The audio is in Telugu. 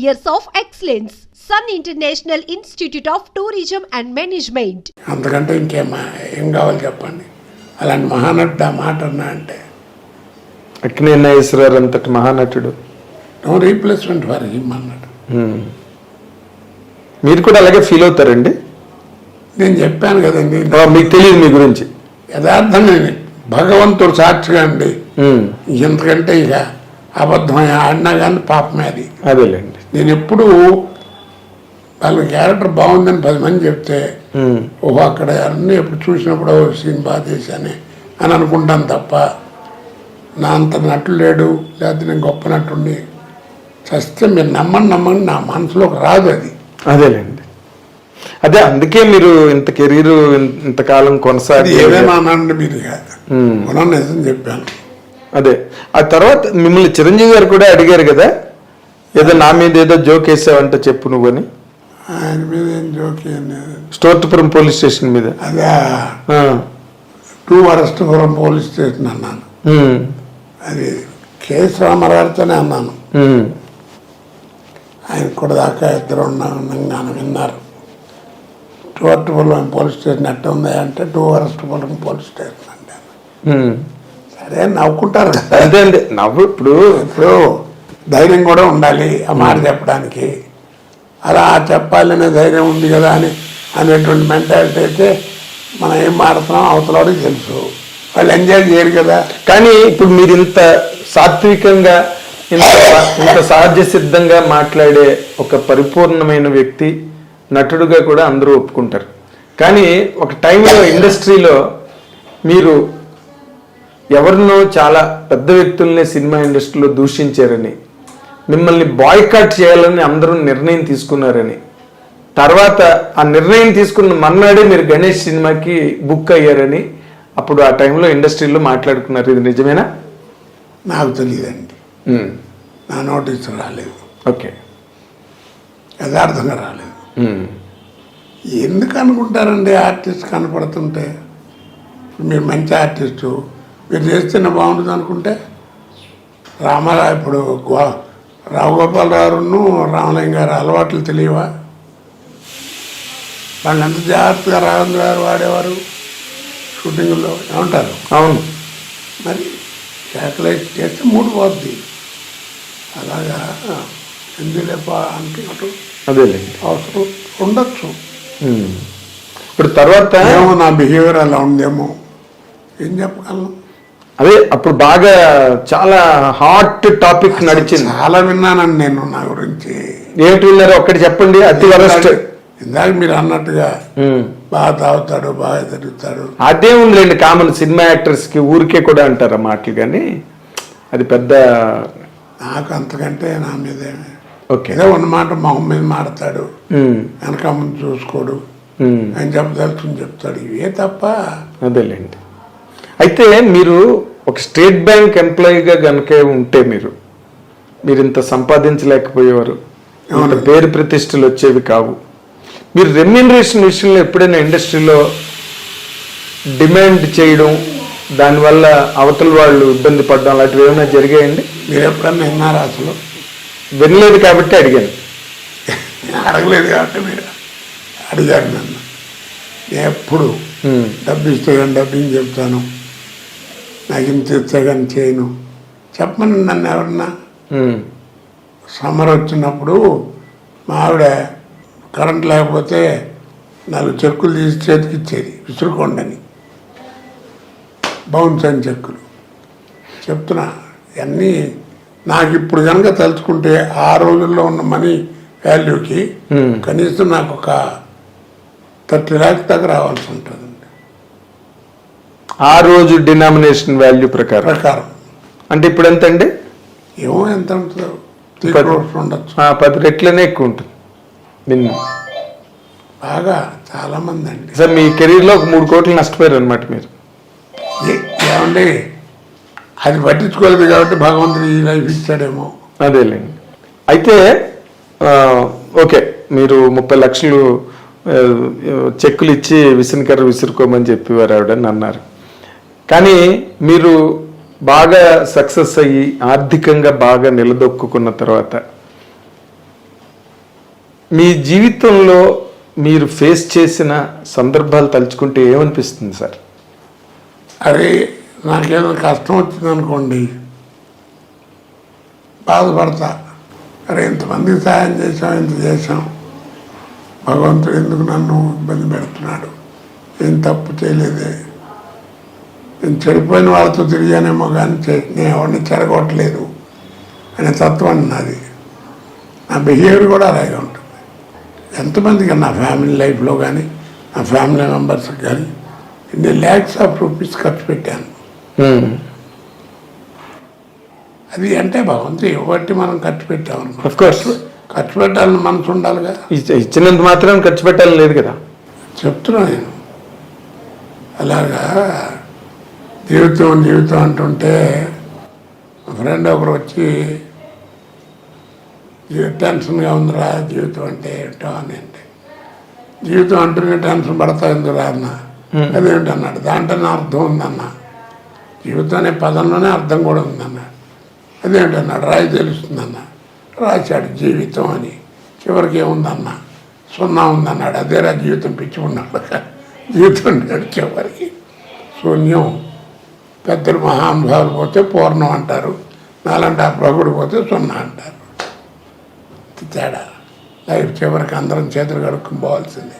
years of excellence. Sun International Institute of Tourism and Management. అంతకంటే ఏం కావాలి చెప్పండి. అలాంటి మహానటుడు ఆ మాట అన్నా అంటే అక్కినేని నాగేశ్వరరావు అంతటి మహానటుడు. నో రీప్లేస్మెంట్ ఫర్ హిమ్ అన్నాడు. మీరు కూడా అలాగే ఫీల్ అవుతారండి? నేను చెప్పాను కదండి, మీకు తెలియదు మీ గురించి. యథార్థంగా భగవంతుడు సాక్షిగా అండి, ఎంతకంటే ఇక అబద్ధం ఆడినా కానీ పాపమే అది. అదేలేండి. నేను ఎప్పుడు వాళ్ళ క్యారెక్టర్ బాగుందని 10 మంది చెప్తే ఓహో అక్కడ అన్నీ ఎప్పుడు చూసినప్పుడు సీన్ బాగా చేశానే అని అనుకుంటాను తప్ప నా అంత నటుడు లేడు, లేకపోతే నేను గొప్ప నటుండి చస్తే మీరు నమ్మండి నా మనసులోకి రాదు అది. అదేలేండి. అదే అందుకే మీరు ఇంత కెరీర్ ఇంతకాలం కొనసాగి ఏదైనా అనండి మీరు నిజం చెప్పాను. అదే ఆ తర్వాత మిమ్మల్ని చిరంజీవి గారు కూడా అడిగారు కదా, ఏదో నా మీద ఏదో జోక్ వేసావంటే చెప్పు నువ్వని. ఆయన మీద ఏం జోక్? స్టోర్పురం పోలీస్ స్టేషన్ మీద. అదే 2 వరస్టపురం పోలీస్ స్టేషన్ అన్నాను. అది కేఎస్ రామారావుతోనే అన్నాను. ఆయన కూడా దాకా ఇద్దరు ఉన్నాను విన్నారు. 2 వరస్టపురం పోలీస్ స్టేషన్ ఎట్ట ఉంది అంటే 2 వరస్టపురం పోలీస్ స్టేషన్ అంటే సరే నవ్వుకుంటారు కదా. అదే అండి నవ్వు. ఇప్పుడు ధైర్యం కూడా ఉండాలి ఆ మాట చెప్పడానికి. అలా చెప్పాలనే ధైర్యం ఉంది కదా అనేటువంటి మెంటాలిటీ అయితే మనం ఏం మాడుతున్నాం అవతలవాడికి తెలుసు, వాళ్ళు ఎంజాయ్ చేయరు కదా. కానీ ఇప్పుడు మీరు ఇంత సాత్వికంగా ఇంత సహజ సిద్ధంగా మాట్లాడే ఒక పరిపూర్ణమైన వ్యక్తి నటుడుగా కూడా అందరూ ఒప్పుకుంటారు. కానీ ఒక టైంలో ఇండస్ట్రీలో మీరు ఎవరినో చాలా పెద్ద వ్యక్తుల్ని సినిమా ఇండస్ట్రీలో దూషించారని, మిమ్మల్ని బాయ్కాట్ చేయాలని అందరూ నిర్ణయం తీసుకున్నారని, తర్వాత ఆ నిర్ణయం తీసుకున్న మర్నాడే మీరు గణేష్ సినిమాకి బుక్ అయ్యారని అప్పుడు ఆ టైంలో ఇండస్ట్రీలో మాట్లాడుకున్నారు. ఇది నిజమేనా? నాకు తెలియదండి, నా నోటీస్ రాలేదు. ఓకే, యథార్థంగా రాలేదు. ఎందుకు అనుకుంటారండి ఆర్టిస్ట్ కనపడుతుంటే? మీరు మంచి ఆర్టిస్టు, మీరు చేస్తున్న బాగుంటుంది అనుకుంటే రామారావు ఇప్పుడు రావు గోపాలరావును రామలింగ గారు అలవాట్లు తెలియవా? వాళ్ళు ఎంత జాగ్రత్తగా రాఘవేంద్ర గారు వాడేవారు షూటింగ్లో, ఏమంటారు? అవును. మరి శాటిలైట్ చేస్తే 3 పోద్ది. అలాగా ఎందులేప అంటే అదేలేండి అవసరం ఉండొచ్చు. ఇప్పుడు తర్వాత ఏమో నా బిహేవియర్ అలా ఉందేమో, ఏం చెప్పగలను. అదే అప్పుడు బాగా చాలా హాట్ టాపిక్ నడిచింది. చాలా విన్నానండి నేను నా గురించి. ఏమిటి విన్నారు ఒక్కటి చెప్పండి. అతి వరస్ట్ ఇందాక మీరు అన్నట్టుగా బాగా తాగుతాడు, బాగా తిరుగుతాడు. అదే ఉందిలేండి, కామన్ సినిమా యాక్టర్స్ కి ఊరికే కూడా అంటారు ఆ మాటలు. కానీ అది పెద్ద నాకు అంతకంటే నా మీద ఓకే ఏదో ఉన్నమాట మొహం మీద మాడతాడు, వెనక ముందు చూసుకోడు, ఆయన చెప్పదలుచుకుని చెప్తాడు, ఇవే తప్ప. అదేలేండి. అయితే మీరు ఒక స్టేట్ బ్యాంక్ ఎంప్లాయీగా కనుక ఉంటే మీరు ఇంత సంపాదించలేకపోయేవారు, ఇంత పేరు ప్రతిష్టలు వచ్చేవి కావు. మీరు రెమ్యూనరేషన్ విషయంలో ఎప్పుడైనా ఇండస్ట్రీలో డిమాండ్ చేయడం, దానివల్ల అవతల వాళ్ళు ఇబ్బంది పడడం అలాంటివి ఏమైనా జరిగాయండి? మీరు ఎప్పుడన్నా విన్నారా? అసలు వినలేదు కాబట్టి అడిగాను. అడగలేదు కాబట్టి మీరు అడిగారు నన్ను. నేను ఎప్పుడు డబ్బు ఇస్తే కానీ డబ్బింగ్ చెప్తాను, నాకు ఇంత ఇస్తే కానీ చేయను చెప్పమని నన్ను ఎవరన్నా. సమ్మర్ వచ్చినప్పుడు మా ఆవిడ కరెంట్ లేకపోతే 4 చెక్కులు తీసి చేతికి ఇచ్చేది, విసురుకోండి బౌన్స్ అని చెక్కులు. చెప్తున్నా ఇవన్నీ నాకు ఇప్పుడు కనుక తలుచుకుంటే ఆ రోజుల్లో ఉన్న మనీ వాల్యూకి కనీసం నాకు ఒక 30 lakhs దాకా రావాల్సి ఉంటుందండి ఆ రోజు డినామినేషన్ వాల్యూ ప్రకారం. అంటే ఇప్పుడు ఎంత అండి? ఏమో ఎంత ఉంటుందో 3 crores ఉండొచ్చు. 10 రెట్లనే ఎక్కువ ఉంటుంది బాగా చాలా మంది అండి. సార్ మీ కెరీర్లో ఒక 3 కోట్లు నష్టపోయారు అనమాట మీరు. ఏమండి అది పట్టించుకోలేదు కాబట్టి భగవంతుడు ఈ లైఫ్ ఇచ్చాడేమో. అదేలేండి. అయితే ఓకే, మీరు 30 లక్షలు చెక్కులు ఇచ్చి విసనకర్ర విసురుకోమని చెప్పేవారు ఆవిడని అన్నారు. కానీ మీరు బాగా సక్సెస్ అయ్యి ఆర్థికంగా బాగా నిలదొక్కున్న తర్వాత మీ జీవితంలో మీరు ఫేస్ చేసిన సందర్భాలు తలుచుకుంటే ఏమనిపిస్తుంది సార్? అరే నాకేదో కష్టం వచ్చిందనుకోండి బాధపడతా. అరే ఇంతమందికి సహాయం చేసాం, ఇంత చేసాం, భగవంతుడు ఎందుకు నన్ను ఇబ్బంది పెడుతున్నాడు, ఏం తప్పు చేయలేదే, నేను చెడిపోయిన వాళ్ళతో తిరిగానేమో కానీ నేను ఎవరిని చెరగొట్టలేదు అనే తత్వం నాది. నా బిహేవియర్ కూడా అలాగే ఉంటుంది. ఎంతమందికి నా ఫ్యామిలీ లైఫ్లో కానీ నా ఫ్యామిలీ మెంబర్స్కి కానీ ఇన్ని ల్యాక్స్ ఆఫ్ రూపీస్ ఖర్చు పెట్టాను. అది అంటే భగవంతుడు ఇవ్వబట్టి మనం ఖర్చు పెట్టామనుకో, ఖర్చు పెట్టాలని మనసు ఉండాలిగా. ఇచ్చినంత మాత్రం ఖర్చు పెట్టాలని లేదు కదా. చెప్తున్నా నేను అలాగా జీవితం అంటుంటే ఫ్రెండ్ ఒకరు వచ్చి టెన్షన్గా ఉందిరా జీవితం అంటే ఏంటో అని, అంటే జీవితం అంటూనే టెన్షన్ పడతా ఎందుకురా అన్న. అదేంటన్నాడు, దాంట్లోనే అర్థం ఉందన్న, జీవితం అనే పదంలోనే అర్థం కూడా ఉందన్న. అదేంటన్నాడు, రాయి తెలుస్తుందన్న. రాశాడు జీవితం అని, చివరికి ఏముందన్న, 0 ఉందన్నాడు. అదేరా జీవితం, పిచ్చి ఉన్నాడు జీవితం నాడు చివరికి శూన్యం. పెద్దలు మహానుభావులు పోతే పూర్ణం అంటారు, నాలంటే ఆ ప్రభుడు పోతే 0 అంటారు. తేడా. లైఫ్ చివరికి అందరం చేతులు కడుక్కుని పోవాల్సిందే.